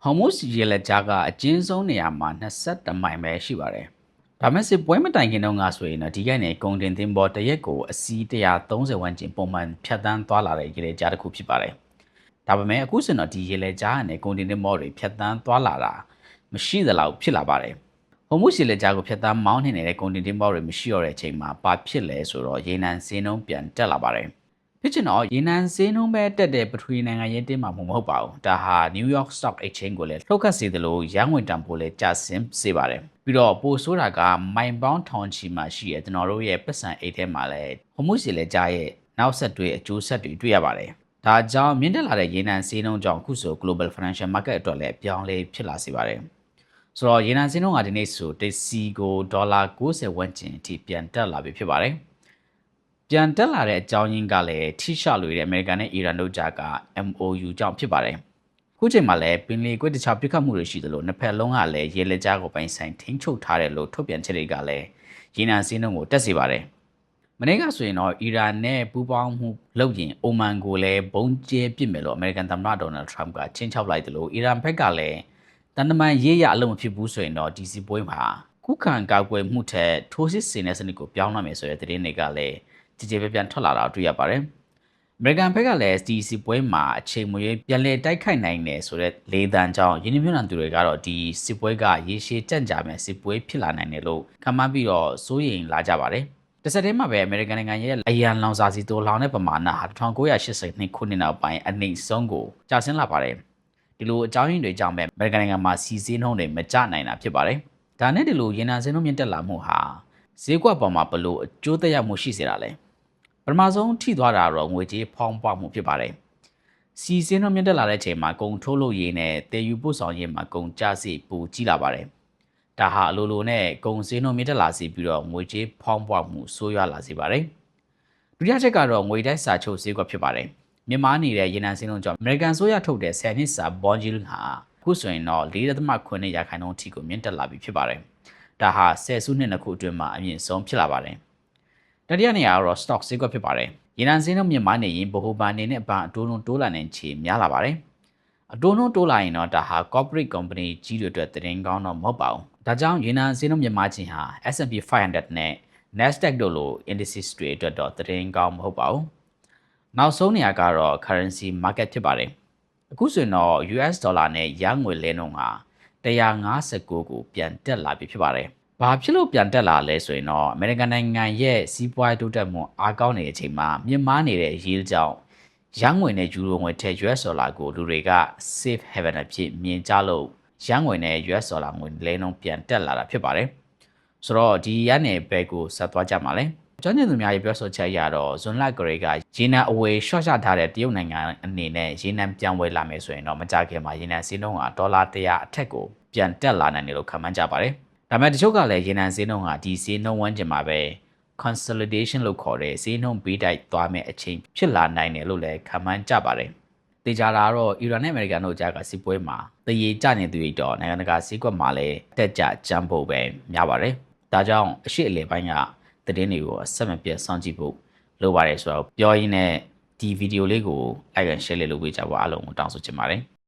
ဟော်မုစ်ရေလက်ကြားကအကျဉ်းဆုံးနေရာမှာ21မိုင်ပဲရှိပါတယ်။ဒါမဲ့စစ်ပွဲမတိုင်ခင်တုန်းကဆိုရင်တော့ဒီကနေ့ကုန်တင်သင်္ဘောတစ်ရက်ကိုအစီး130ဝန်းကျင်ပုံမှန်ဖြတ်တန်းသွားလာတဲ့ရေလက်ကြားတစ်ခုဖြစ်ပါတယ်။ဒါပေမဲ့အခုဆိုတော့ဒီရေလက်ကြားကနေကုန်တင်သင်္ဘောတွေဖြတ်တန်းသွားလာတာမရှိသလောက်ဖြစ်လာပါတယ်။ဟော်မုစ်ရေလက်ကြားကိုဖြတ်တန်းမောင်းနေတဲ့ကုန်တင်သင်္ဘောတွေမရှိတော့တဲ့အချိန်မှာဘာဖြစ်လဲဆိုတော့ရေနံစင်းနှုန်းပြန်တက်လာပါတယ်။ဖြစ်ချင်တော့ရေနံစင်းနှုန်းပဲတက်တဲ့ပထဝီနိုင်ငံရေးတင်းမှာမဟုတ်ပါဘူးဒါဟာ New York Stock Exchange ကိုလည်းလှုပ်ခတ်စေသလိုရန်ဝင်တန်ဖိုးလည်းကျဆင်းစေပါတယ်ပြီးတော့ပိုဆိုးတာကမိုင်ပေါင်းထောင်ချီမှာရှိတဲ့ကျွန်တော်တို့ရဲ့ပတ်စံအိတ်ထဲမှာလည်းဟိုမှုစီလည်းကြားရဲ့နောက်ဆက်တွဲအကျိုးဆက်တွေတွေ့ရပါတယ်ဒါကြောင့်မြင့်တက်လာတဲ့ရေနံစင်းနှုန်းကြောင့်အခုဆို Global Financial Market အတွက်လည်းအပြောင်းလဲဖြစ်လာစေပါတယ်ဆိုတော့ရေနံစင်းနှုန်းကဒီနေ့ဆိုတစ်စီကိုဒေါ်လာ90ဝန်းကျင်အထိပြန်တက်လာပြီဖြစ်ပါတယ်ပြန်တက်လာတဲ့အကြောင်းရင်းကလည်းထိရှလွေတဲ့အမေရိကန်နဲ့အီရန်တို့ကြားက MOU ကြောင့်ဖြစ်ပါတယ်။ခုချိန်မှာလည်းပင်လယ်ကွေ့တခြားပြစ်ခတ်မှုတွေရှိသလိုနှစ်ဖက်လုံးကလည်းရေလက်ကြားကိုပိုင်ဆိုင်ထိန်းချုပ်ထားတယ်လို့ထုတ်ပြန်ချက်တွေကလည်းရေနံစင်းနှုန်းကိုတက်စေပါတယ်။မနေ့ကဆိုရင်တော့အီရန်နဲ့ပူးပေါင်းမှုလုပ်ရင်အိုမန်ကိုလည်းဘုံကျဲပစ်မယ်လို့အမေရိကန်သမ္မတဒေါ်နယ်ထရမ့်ကချင်းချောက်လိုက်တယ်လို့အီရန်ဘက်ကလည်းတန်တမန်ရေးရအလုံးမဖြစ်ဘူးဆိုရင်တော့ဒီစီပွဲမှာခုခံကာကွယ်မှုထက်ထိုးစစ်ဆင်တဲ့စနစ်ကိုပြောင်းလဲမယ်ဆိုတဲ့သတင်းတွေကလည်းကြည်ကြဲပြန်ထွက်လာတာတွေ့ရပါတယ်။အမေရိကန်ဘက်ကလည်းဒီစစ်ပွဲမှာအချိန်မရွေးပြန်လည်တိုက်ခိုက်နိုင်တယ်ဆိုတဲ့လေသံကြောင့်ယင်းနှမြသူတွေကတော့ဒီစစ်ပွဲကရေရှည်ကြန့်ကြာမဲ့စစ်ပွဲဖြစ်လာနိုင်တယ်လို့ခန့်မှန်းပြီးတော့စိုးရိမ်လာကြပါတယ်။တစ်ဆက်တည်းမှာပဲအမေရိကန်နိုင်ငံရဲ့အရန်လောင်စာစီတိုလောင်တဲ့ပမာဏဟာ1982ခုနှစ်နောက်ပိုင်းအနှိမ့်ဆုံးကိုကျဆင်းလာပါတယ်။ဒီလိုအကြောင်းရင်းတွေကြောင့်ပဲအမေရိကန်နိုင်ငံမှာစီးစင်းနှုန်းတွေမကျနိုင်တာဖြစ်ပါတယ်။ဒါနဲ့ဒီလိုရေနံစင်းနှုန်းမြင့်တက်လာမှုဟာဈေးကွက်ပေါ်မှာဘလို့အကျိုးသက်ရောက်မှုရှိစေတာလဲပထမဆုံးထိသွားတာတော့ငွေကြေးဖောင်းပွားမှုဖြစ်ပါတယ်။စီစင်းနှုန်းမြင့်တက်လာတဲ့အချိန်မှာကုန်ထုတ်လုပ်ရေးနဲ့တည်ယူပို့ဆောင်ရေးမှာကုန်ကျစရိတ်ပိုကြီးလာပါတယ်။ဒါဟာအလိုလိုနဲ့ကုန်စင်းနှုန်းမြင့်တက်လာစေပြီးတော့ငွေကြေးဖောင်းပွားမှုဆိုးရွားလာစေပါတယ်။ဒုတိယချက်ကတော့ငွေတိုက်စာချုပ်ဈေးကွက်ဖြစ်ပါတယ်။မြန်မာနေတဲ့ရေနံစင်းနှုန်းကြောင့်အမေရိကန်ဆိုရထုတ်တဲ့10နှစ်စာဘွန်ဂျီလ်ဟာအခုဆိုရင်တော့4.9%အထိကိုမြင့်တက်လာပြီဖြစ်ပါတယ်။ဒါဟာ10စုနှစ်နှစ်ခုအတွင်းမှာအမြင့်ဆုံးဖြစ်လာပါတယ်။တတိယနေရာကတော့ stock ဈေးကွက်ဖြစ်ပါတယ်။ရေနံဈေးနှုန်းမြင့်မားနေရင်ဗဟိုဘဏ်အနေနဲ့ဘဏ်အတိုးနှုန်းတိုးလာနိုင်ခြေများလာပါတယ်။အတိုးနှုန်းတိုးလာရင်တော့ဒါဟာ corporate company ကြီးတွေအတွက်သတင်းကောင်းတော့မဟုတ်ပါဘူး။ဒါကြောင့်ရေနံဈေးနှုန်းမြင့်မားခြင်းဟာ S&P 500နဲ့ Nasdaq တို့လို indices တွေအတွက်တော့သတင်းကောင်းမဟုတ်ပါဘူး။နောက်ဆုံးနေရာကတော့ currency market ဖြစ်ပါတယ်။အခုဆိုရင်တော့ US ဒေါ်လာနဲ့ရန်ငွေလဲနှုန်းဟာ159ကိုပြန်တက်လာပြီဖြစ်ပါတယ်။ဘာဖြစ်လို့ပြန်တက်လာလဲဆိုရင်တော့အမေရိကန်နိုင်ငံရဲ့စီးပွားရေးတိုးတက်မှုအားကောင်းနေတဲ့အချိန်မှာမြင့်မားနေတဲ့ရေးကြောင့်ရန်ငွေနဲ့ယူရိုငွေထက် US ဒေါ်လာကိုလူတွေက safe haven အဖြစ်မြင်ကြလို့ရန်ငွေနဲ့ US ဒေါ်လာငွေလဲနှုန်းပြန်တက်လာတာဖြစ်ပါတယ်။ဆိုတော့ဒီရနယ်ဘက်ကိုဆက်သွားကြမှာလဲ။ကျွမ်းကျင်သူများရဲ့ပြောဆိုချက်အရတော့ဇွန်လကလေးကရေနံအဝယ်ရှော့ချထားတဲ့တရုတ်နိုင်ငံအနေနဲ့ရေနံပြန်ဝယ်လာမယ်ဆိုရင်တော့မကြခင်မှာရေနံစင်းနှုန်းကဒေါ်လာ100အထက်ကိုပြန်တက်လာနိုင်တယ်လို့ခန့်မှန်းကြပါတယ်။ဒါပေမဲ့တချို့ကလည်းရေနံဈေးနှုန်းကဒီဈေးနှုန်းဝန်းကျင်မှာပဲ consolidation လို့ခေါ်တဲ့ဈေးနှုန်းဘေးတိုက်သွားမဲ့အချိန်ဖြစ်လာနိုင်တယ်လို့လည်းခန့်မှန်းကြပါတယ်။တေချာတာကတော့အီရန်နဲ့အမေရိကန်တို့ကြားကစစ်ပွဲမှာတရေကျနေသူတွေတော့နိုင်ငံတကာဈေးကွက်မှာလည်းတက်ကြကြမ်းဖို့ပဲများပါတယ်။ဒါကြောင့်အရှိအလေပိုင်းကသတင်းတွေကိုအဆက်မပြတ်စောင့်ကြည့်ဖို့လိုပါတယ်ဆိုတော့ပြောရင်းနဲ့ဒီဗီဒီယိုလေးကို like and share လေးလုပ်ပေးကြပါအားလုံးကိုတောင်းဆိုချင်ပါတယ်။